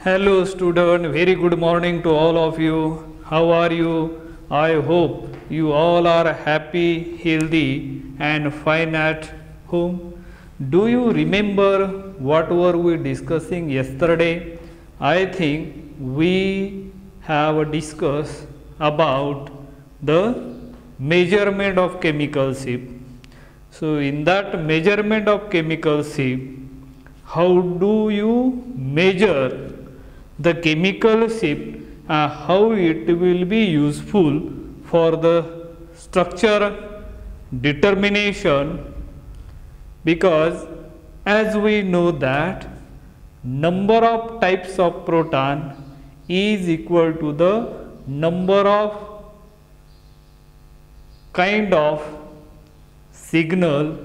Hello student, very good morning to all of you. How are you? I hope you all are happy, healthy and fine at home. Do you remember what were we discussing yesterday? I think we have discussed about the measurement of chemical shift. So in that measurement of chemical shift, how do you measure the chemical shift and how it will be useful for the structure determination, because as we know that number of types of proton is equal to the number of kind of signal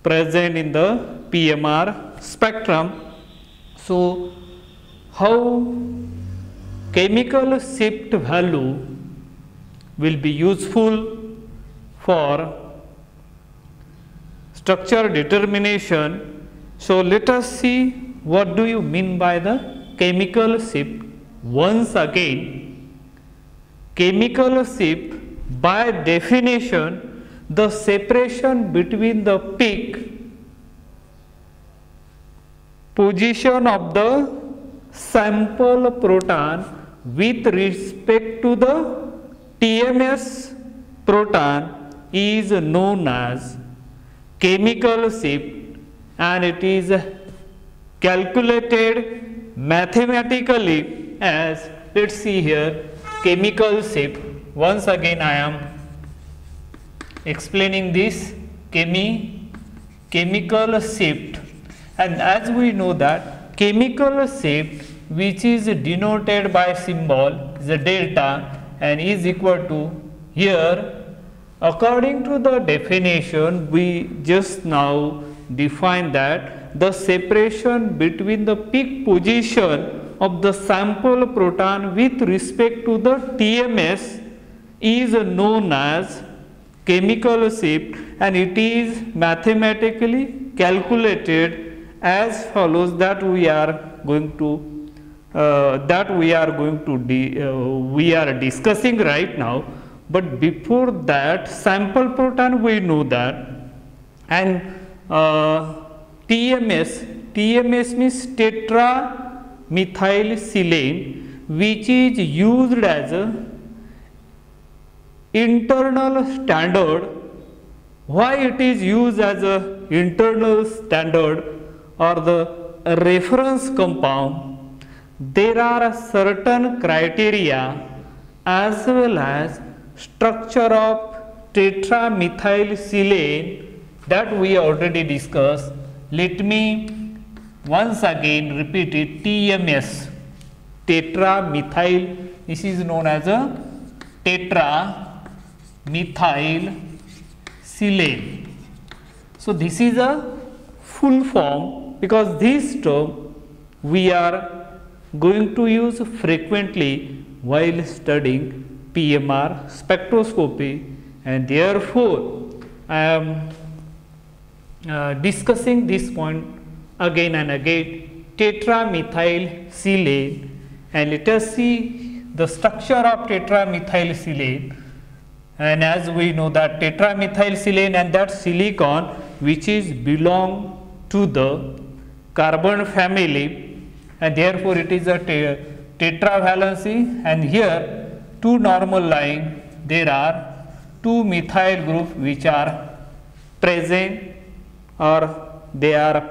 present in the PMR spectrum. So how chemical shift value will be useful for structure determination. So let us see what do you mean by the chemical shift. Once again, chemical shift by definition the separation between the peak position of the sample proton with respect to the TMS proton is known as chemical shift, and it is calculated mathematically as, let's see here, chemical shift. Once again I am explaining this chemical shift, and as we know that chemical shift, which is denoted by symbol is a delta and is equal to, here according to the definition we just now defined that the separation between the peak position of the sample proton with respect to the TMS is known as chemical shift, and it is mathematically calculated as follows, that we are going to we are discussing right now. But before that, sample proton we know that, and TMS means tetramethylsilane, which is used as a internal standard. Why it is used as a internal standard or the reference compound? There are certain criteria as well as structure of tetramethylsilane that we already discussed. Let me once again repeat it. TMS, tetramethyl, this is known as a tetramethylsilane. So this is a full form, because this term we are going to use frequently while studying PMR spectroscopy, and therefore I am discussing this point again and again, tetramethylsilane. And let us see the structure of tetramethylsilane. And as we know that tetramethylsilane and that silicon which is belong to the carbon family, and therefore it is a tetravalency, and here two normal line, there are two methyl group which are present, or they are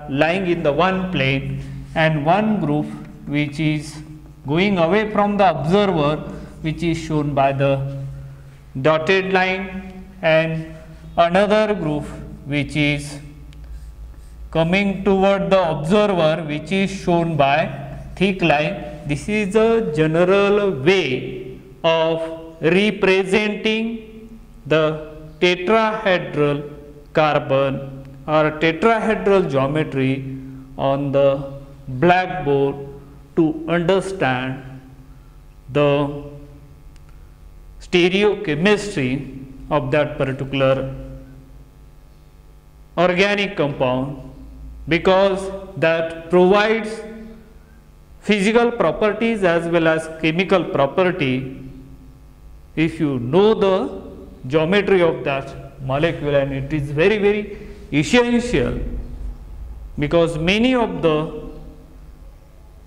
lying in the one plane, and one group which is going away from the observer, which is shown by the dotted line, and another group which is coming toward the observer, which is shown by thick line. This is a general way of representing the tetrahedral carbon or tetrahedral geometry on the blackboard to understand the stereochemistry of that particular organic compound because that provides physical properties as well as chemical property if you know the geometry of that molecule, and it is very essential because many of the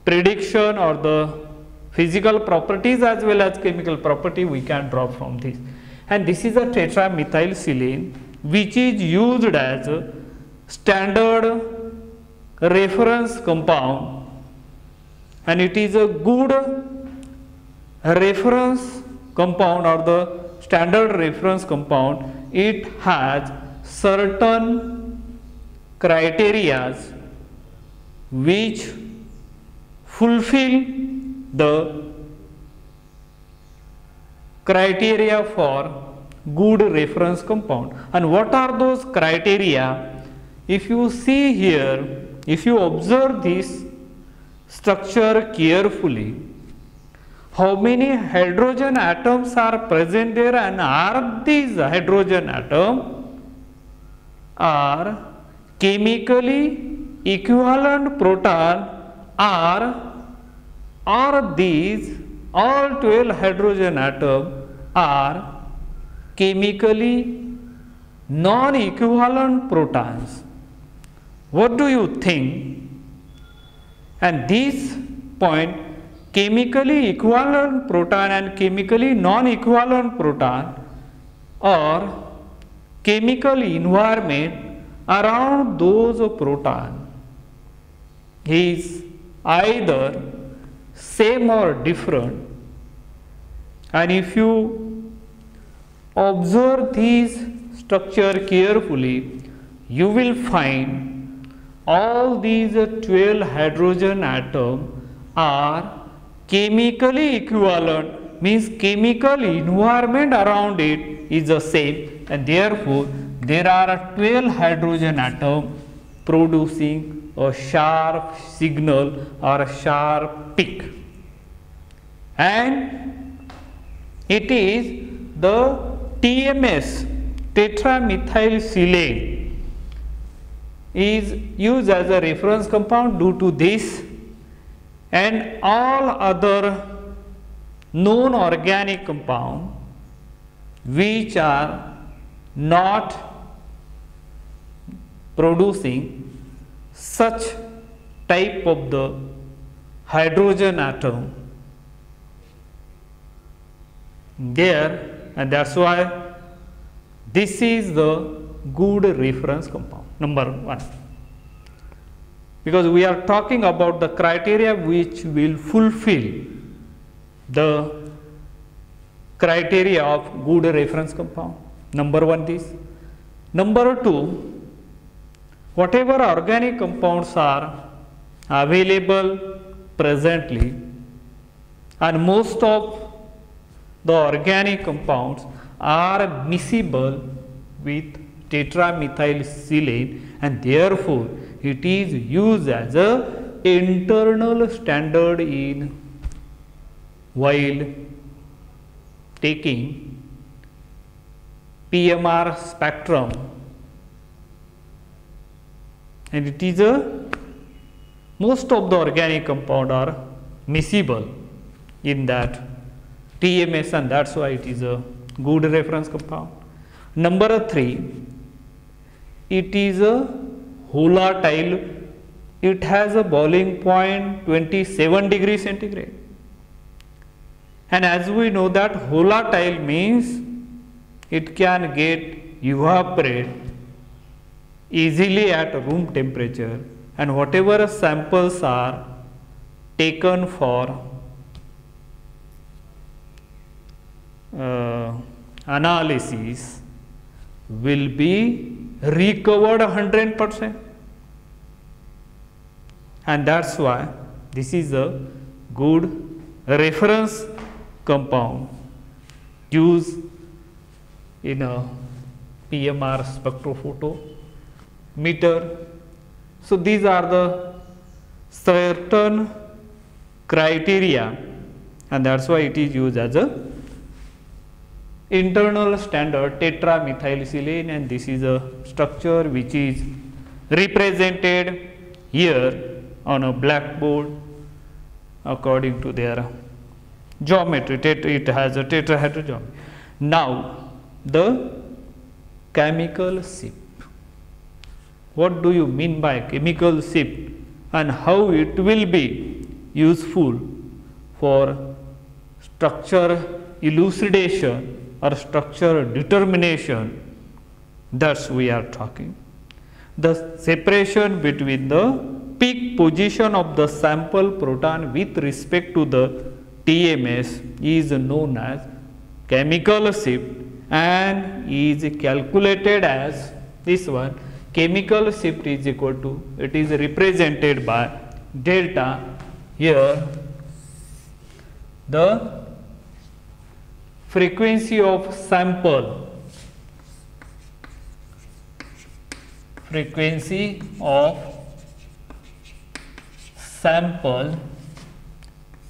prediction or the physical properties as well as chemical property we can draw from this. And this is a tetramethylsilane which is used as a standard reference compound, and it is a good reference compound or the standard reference compound. It has certain criteria which fulfill the criteria for good reference compound. And what are those criteria? If you see here, if you observe this structure carefully, how many hydrogen atoms are present there, and are these hydrogen atoms are chemically equivalent proton, or these all 12 hydrogen atoms are chemically non-equivalent protons. What do you think? And this point, chemically equivalent proton and chemically non-equivalent proton or chemical environment around those protons is either same or different. And if you observe these structure carefully, you will find all these 12 hydrogen atoms are chemically equivalent, means chemical environment around it is the same, and therefore there are 12 hydrogen atoms producing a sharp signal or a sharp peak. And it is the TMS, tetramethylsilane, is used as a reference compound due to this, and all other known organic compounds which are not producing such type of the hydrogen atom there, and that's why this is the good reference compound, number one. Because we are talking about the criteria which will fulfill the criteria of good reference compound. Number one, this. Number two, whatever organic compounds are available presently, and most of the organic compounds are miscible with tetramethylsilane, and therefore it is used as a internal standard in while taking PMR spectrum, and it is a most of the organic compound are miscible in that TMS, and that's why it is a good reference compound. Number three, it is a volatile. It has a boiling point 27 degrees centigrade, and as we know that volatile means it can get evaporate easily at room temperature, and whatever samples are taken for analysis will be recovered 100%, and that's why this is a good reference compound used in a PMR spectrophotometer. So these are the certain criteria, and that's why it is used as a internal standard tetramethylsilane, and this is a structure which is represented here on a blackboard according to their geometry. It has a tetrahedral geometry. Now the chemical shift. What do you mean by chemical shift and how it will be useful for structure elucidation or structure determination? That's we are talking. The separation between the peak position of the sample proton with respect to the TMS is known as chemical shift and is calculated as this one. Chemical shift is equal to, it is represented by delta. Here the frequency of sample,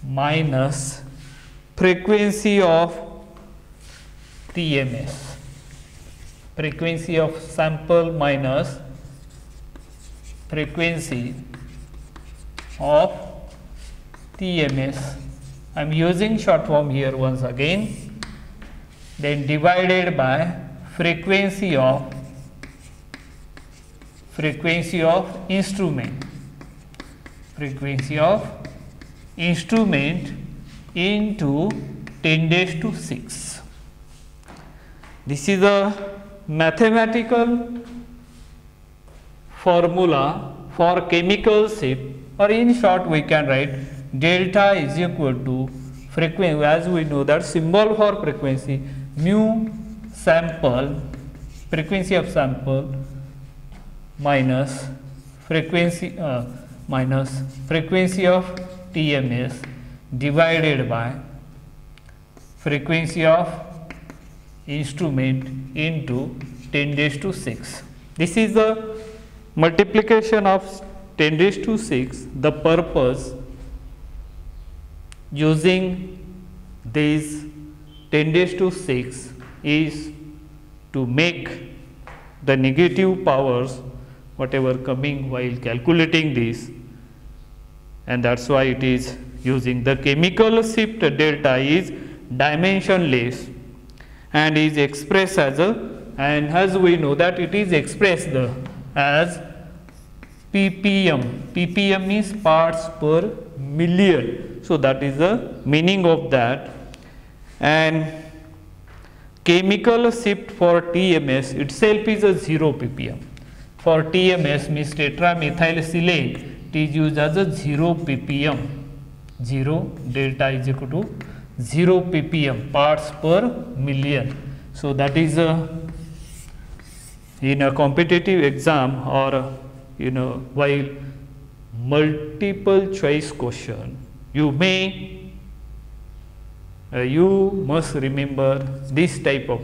minus frequency of TMS, frequency of sample minus frequency of TMS. I am using short form here once again, then divided by frequency of instrument, into 10⁶. This is a mathematical formula for chemical shift, or in short we can write delta is equal to frequency, as we know that symbol for frequency, mu sample, frequency of sample minus frequency of TMS divided by frequency of instrument into 10⁶. This is the multiplication of 10⁶. The purpose using this 10⁶ is to make the negative powers whatever coming while calculating this, and that's why it is using the chemical shift. Delta is dimensionless and is expressed as and as we know that it is expressed as ppm. ppm is parts per million, so that is the meaning of that. And chemical shift for TMS itself is a 0 ppm. For TMS means tetramethylsilane, it is used as a 0 ppm. 0 delta is equal to 0 ppm, parts per million. So that is in a competitive exam or while multiple choice question, you must remember this type of,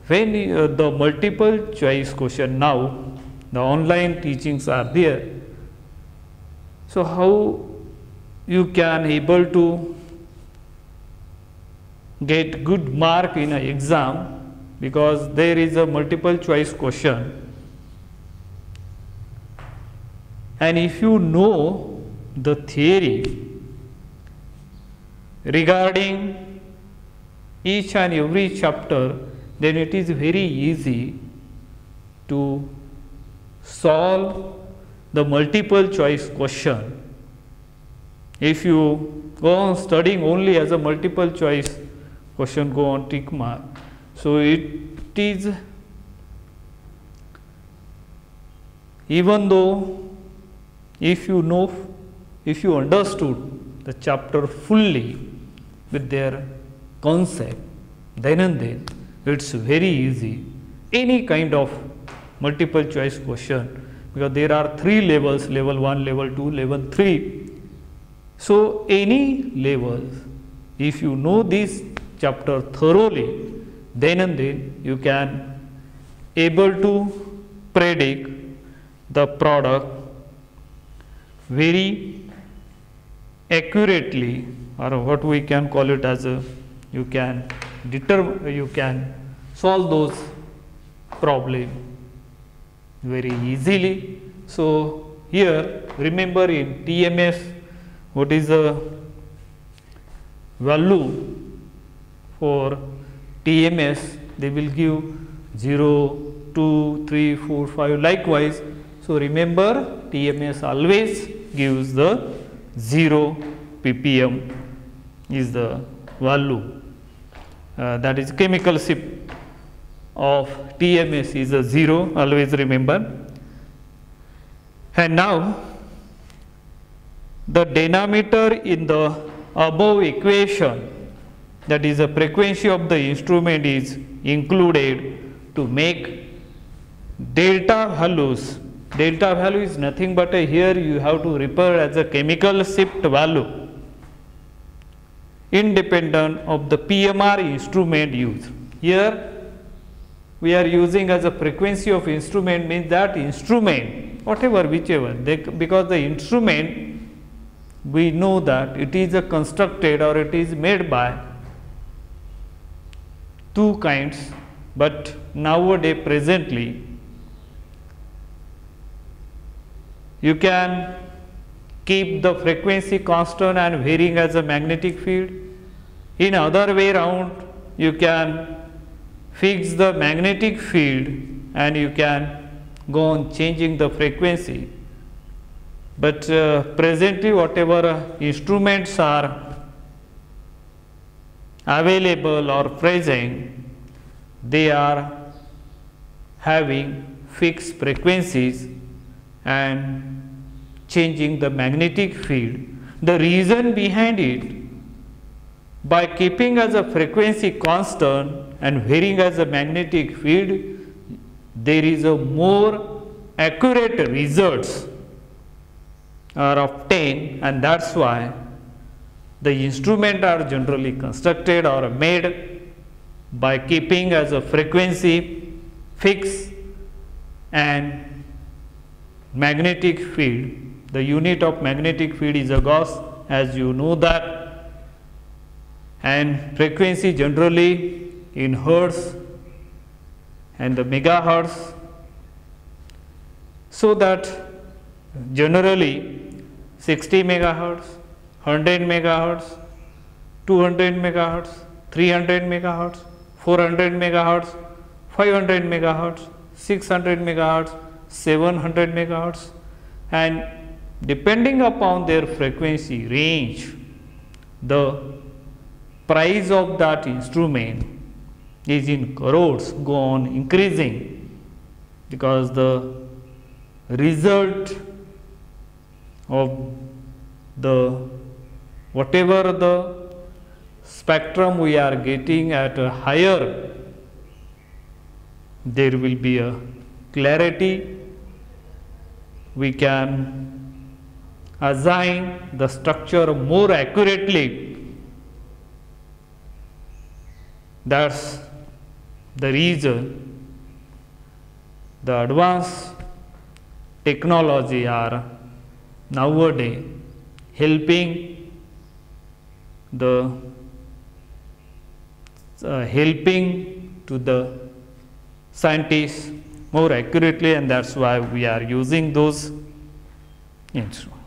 when the multiple choice question, now the online teachings are there, so how you can able to get good mark in an exam, because there is a multiple choice question, and if you know the theory regarding each and every chapter, then it is very easy to solve the multiple choice question. If you go on studying only as a multiple choice question, go on tick mark, so it is, even though if you understood the chapter fully with their concept, then and then it's very easy, any kind of multiple choice question, because there are 3 levels, level 1, level 2, level 3. So any level, if you know this chapter thoroughly, then and then you can able to predict the product very accurately, or what we can call it as a, you can solve those problems very easily. So here remember in TMS what is the value for TMS, they will give 0, 2, 3, 4, 5 likewise. So remember TMS always gives the 0 ppm is the value, that is chemical shift of TMS is a 0, always remember. And now the denominator in the above equation, that is the frequency of the instrument, is included to make delta values. Delta value is nothing but here you have to refer as a chemical shift value independent of the PMR instrument used. Here we are using as a frequency of instrument, means that instrument whatever whichever because the instrument we know that it is a constructed or it is made by two kinds, but nowadays presently you can keep the frequency constant and varying as a magnetic field. In other way around, you can fix the magnetic field and you can go on changing the frequency. But presently whatever instruments are available or present, they are having fixed frequencies and changing the magnetic field. The reason behind it, by keeping as a frequency constant and varying as a magnetic field, there is a more accurate results are obtained, and that's why the instruments are generally constructed or made by keeping as a frequency fixed and magnetic field. The unit of magnetic field is a Gauss, as you know that, and frequency generally in hertz and the megahertz, so that generally 60 megahertz, 100 megahertz, 200 megahertz, 300 megahertz, 400 megahertz, 500 megahertz, 600 megahertz, 700 megahertz, and depending upon their frequency range, the price of that instrument is in crores, go on increasing, because the result of the whatever the spectrum we are getting at a higher, there will be a clarity, we can assign the structure more accurately. That's the reason the advanced technology are nowadays helping the helping to the scientists more accurately, and that's why we are using those instruments.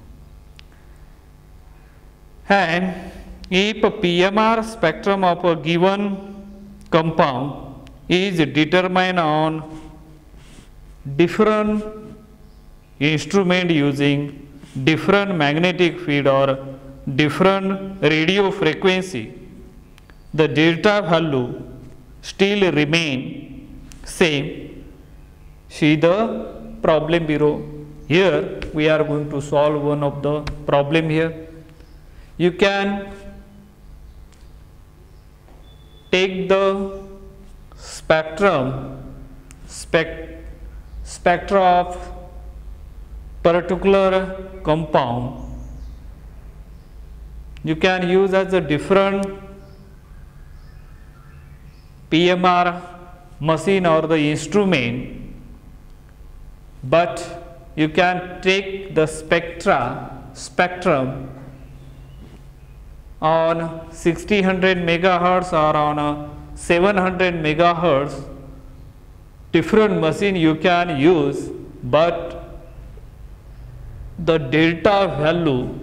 And if a PMR spectrum of a given compound is determined on different instrument using different magnetic field or different radio frequency, the delta value still remain same. See the problem below. Here we are going to solve one of the problem here. You can take the spectra of particular compound. You can use as a different PMR machine or the instrument, but you can take the spectrum on 1600 megahertz or on a 700 megahertz, different machine you can use, but the delta value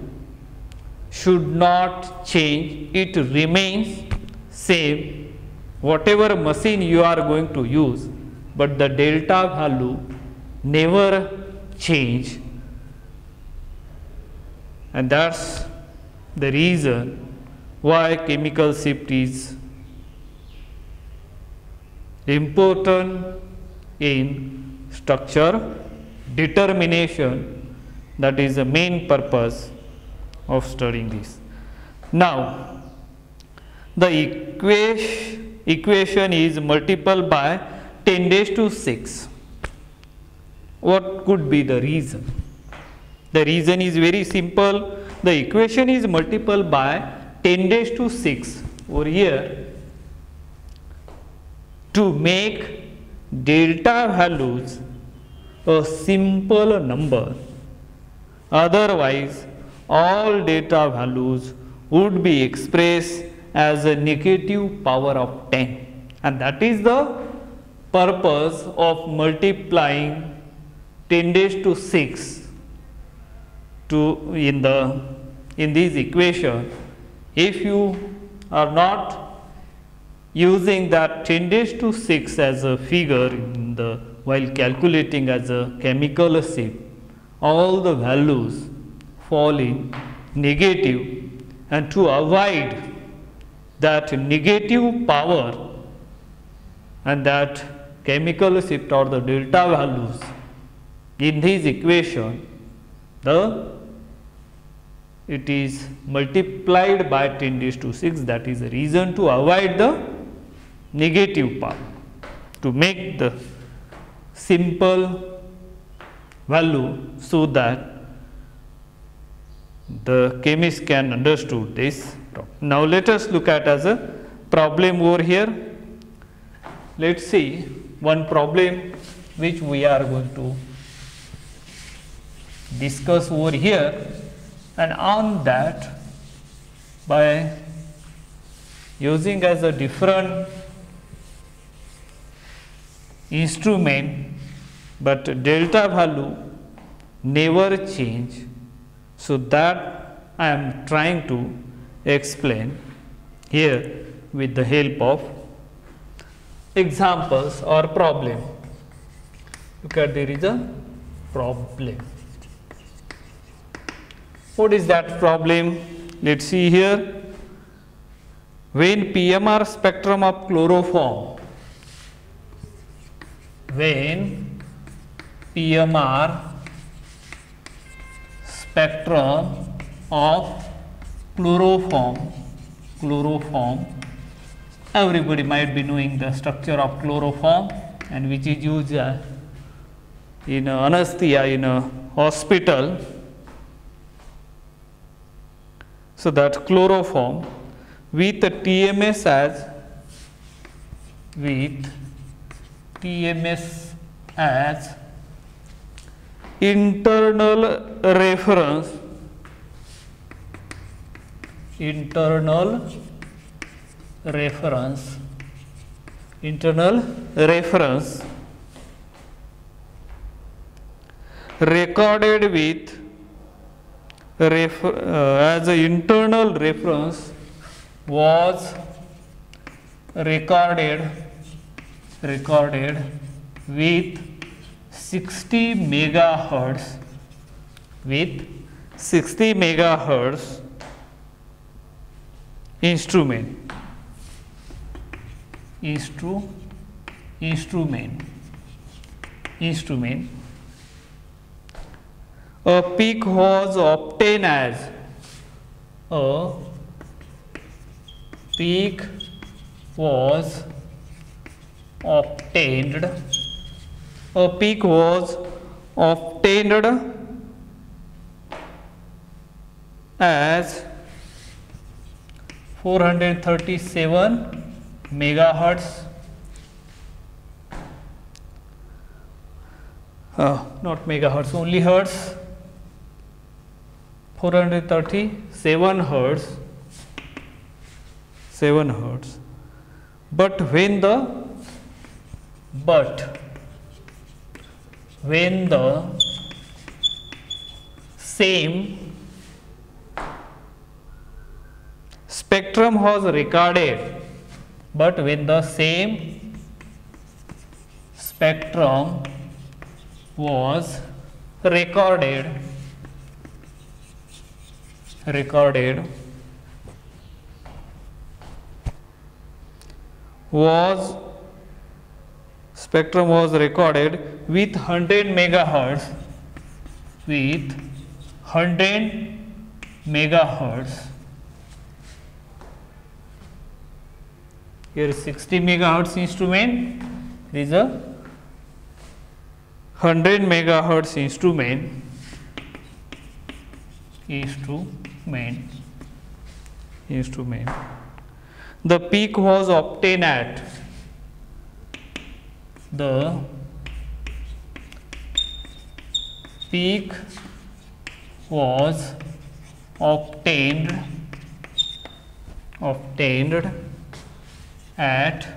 should not change, it remains same whatever machine you are going to use, but the delta value never change, and that's the reason why chemical shift is important in structure determination. That is the main purpose of studying this. Now, the equation is multiplied by 10 raised to 6. What could be the reason? The reason is very simple. The equation is multiplied by 10 raised to 6 over here to make delta values a simple number. Otherwise, all delta values would be expressed as a negative power of 10, and that is the purpose of multiplying 10 raised to 6 to in this equation. If you are not using that 10 raised to 6 as a figure while calculating as a chemical shift, all the values fall in negative, and to avoid that negative power and that chemical shift or the delta values in this equation, it is multiplied by 10 raised to 6. That is the reason to avoid the negative power, to make the simple value so that the chemist can understood this. Now let us look at as a problem over here. Let's see one problem which we are going to discuss over here, and on that, by using as a different instrument, but delta value never change. So that I am trying to explain here with the help of examples or problem. Look at, there is a problem. What is that problem? Let's see here. When PMR spectrum of chloroform, when PMR spectrum of chloroform, everybody might be knowing the structure of chloroform, and which is used in anesthesia in a hospital. So that chloroform with TMS as internal reference, recorded with as an internal reference was recorded with 60 megahertz instrument. A peak was obtained as as 437 megahertz. Not megahertz, only hertz. 437 hertz. 7 hertz. But when the same spectrum was recorded, but when the same spectrum was recorded was spectrum was recorded with 100 megahertz here is 60 megahertz instrument, there is a 100 megahertz instrument. The peak was obtained at at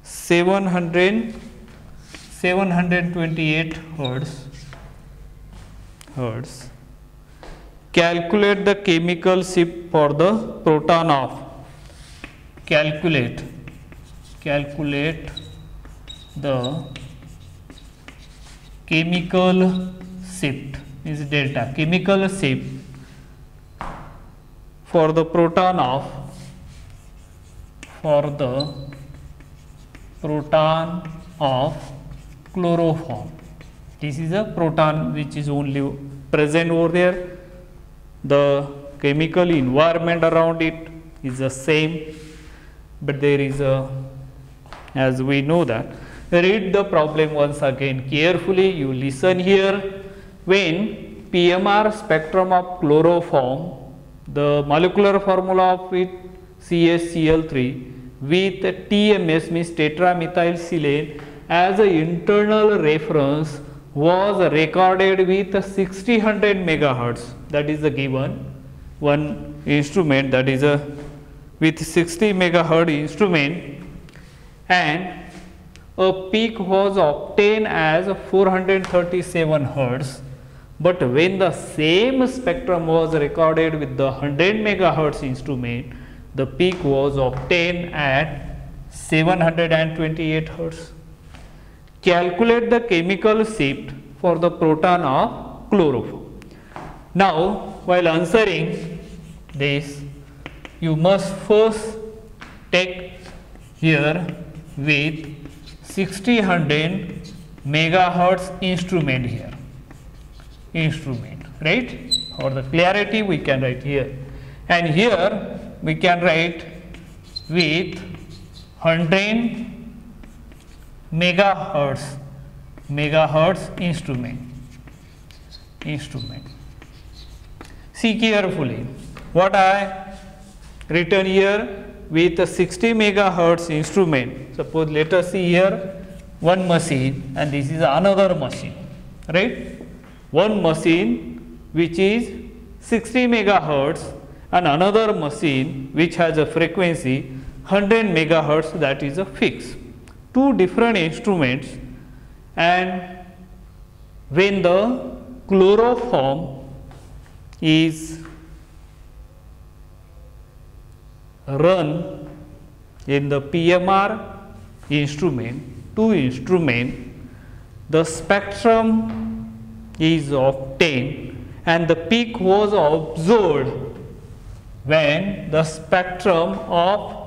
728 hertz. Calculate the chemical shift for the proton of. Calculate the chemical shift is delta. Chemical shift for the proton of chloroform. This is a proton which is only present over there. The chemical environment around it is the same, but there is a, as we know that. Read the problem once again carefully. You listen here. When PMR spectrum of chloroform, the molecular formula of it CaCl3 with TMS means tetramethylsilane as an internal reference was recorded with 60-100 megahertz. That is the given one instrument, that is a with 60 megahertz instrument, and a peak was obtained as 437 hertz. But when the same spectrum was recorded with the 100 megahertz instrument, the peak was obtained at 728 hertz. Calculate the chemical shift for the proton of chloroform. Now, while answering this, you must first take here with 60-100 megahertz instrument here. Right? For the clarity we can write here, and here we can write with 100 megahertz instrument. See carefully what I written here with a 60 megahertz instrument. Suppose let us see here one machine and this is another machine, right? One machine which is 60 megahertz and another machine which has a frequency 100 megahertz, that is a fixed. Two different instruments, and when the chloroform is run in the PMR instrument, two instruments, the spectrum is obtained and the peak was observed when the spectrum of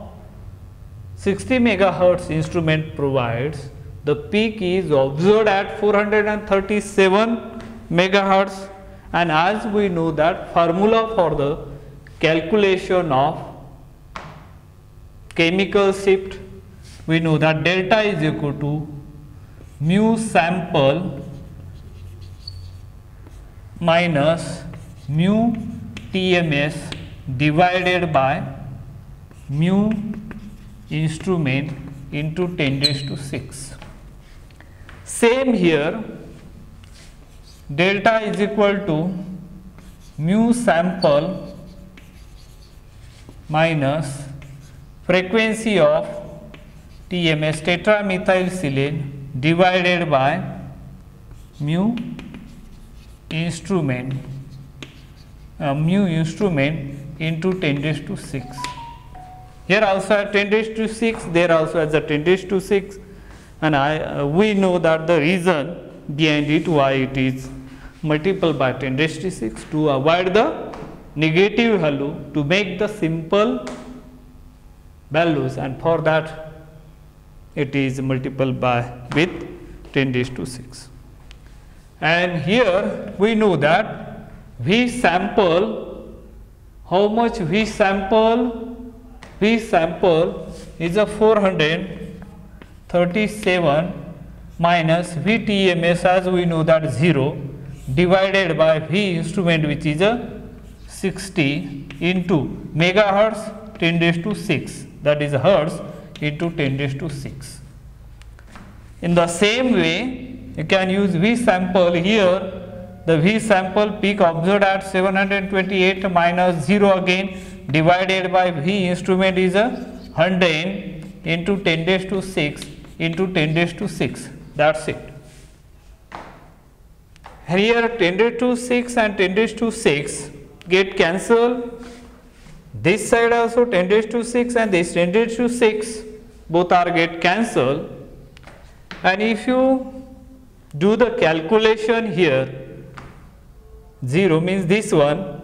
60 megahertz instrument provides. The peak is observed at 437 megahertz, and as we know that formula for the calculation of chemical shift, we know that delta is equal to mu sample minus mu TMS divided by mu instrument into 10⁶. Same here, delta is equal to mu sample minus frequency of TMS tetramethylsilane divided by mu instrument into 10 raised to 6. Here also at 10 raised to 6, there also as a 10 raised to 6, and we know that the reason behind it why it is multiplied by 10 raised to 6 to avoid the negative value, to make the simple values, and for that it is multiplied by with 10 raised to 6. And here we know that V sample, how much V sample? V sample is a 437 minus VTMS, as we know that 0, divided by V instrument, which is a 60 into megahertz 10 raised to 6, that is hertz into 10 raised to 6. In the same way, you can use V sample here. The V sample peak observed at 728 minus 0 again, divided by V instrument is a 100 into 10 raised to 6 into 10 raised to 6. That's it. Here 10 raised to 6 and 10 raised to 6 get cancelled. This side also 10 raised to 6 and this 10 raised to 6 both are get cancelled. And if you do the calculation here, 0 means this one,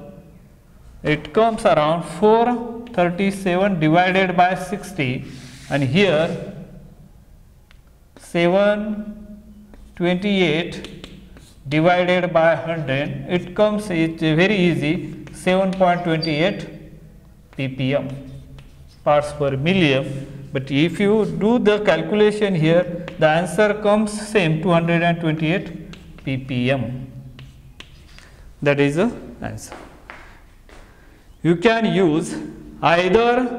it comes around 437 divided by 60, and here 728 divided by 100, it comes, it's very easy, 7.28 ppm, parts per million. But if you do the calculation here, the answer comes same, 228 ppm. That is the answer. You can use either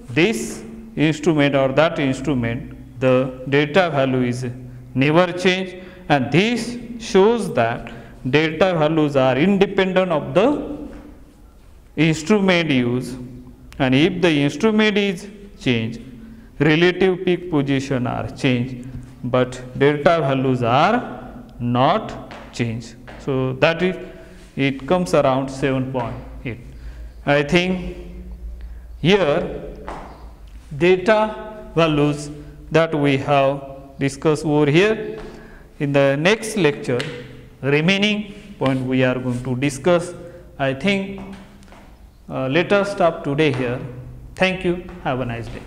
this instrument or that instrument, the delta value is never changed, and this shows that delta values are independent of the instrument used, and if the instrument is changed, relative peak position are changed, but delta values are not changed. So that is, it comes around 7.8. I think here data values that we have discussed over here. In the next lecture, remaining point we are going to discuss. I think let us stop today here. Thank you. Have a nice day.